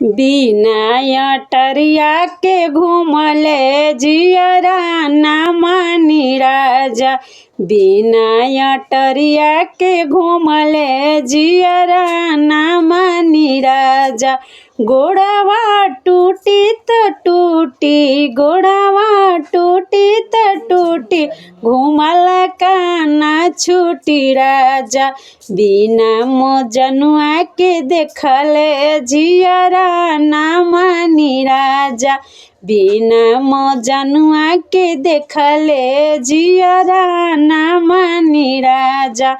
बिना अटरिया के घूमले जियरा ना मानी राजा। बिना अटरिया के घूमले जियरा ना मानी राजा। गोड़वा टूटी त टूटी, गोड़वा टूटी त टूटी, घूमला काना छूटी राजा। बिना मजनुआ के देखले जियरा ना मानी राजा। बिना मजनुआ के देखले जियरा ना मानी राजा।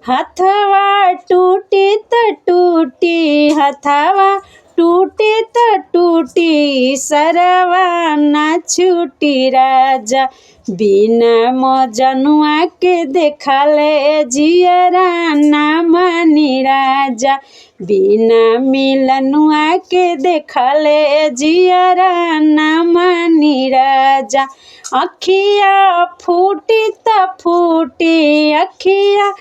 हथवा टूटी त टूटी, हथवा टूटी त टूटी, सरवा ना छूटी राजा। बिना मजनुआ के देखले जियरा ना मानी राजा। बिना मिलनुआ के देखले जियरा ना मानी राजा। अखिया फूटी त फूटी, अखिया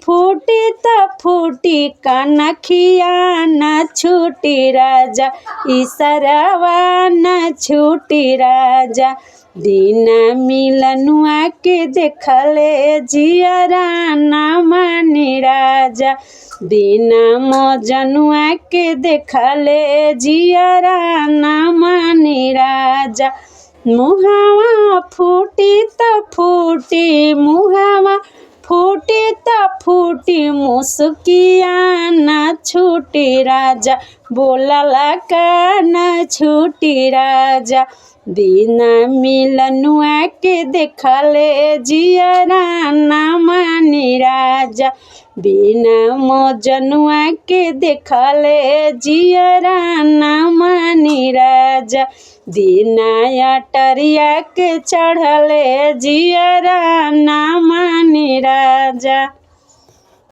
फूटी त फूटी, कनखिया ना छूटी राजा। इसरवा ना छूटी राजा। बिना मिलनुआ के देखले जियरा ना मानी राजा। बिना मजनुआ के देखले जियरा ना मानी राजा। मुहावा फूटी त फूटी, मुहावा फूटी त फूटी, मुस्किया ना छूटी राजा। बोलला का ना छूटी राजा। बिना मिलनुआ के देखले जियरा ना मानी राजा। बिना मजनुआ के देखले जियरा ना मानी राजा। बिना अटरिया के चढ़ले जियरा ना मानी राजा।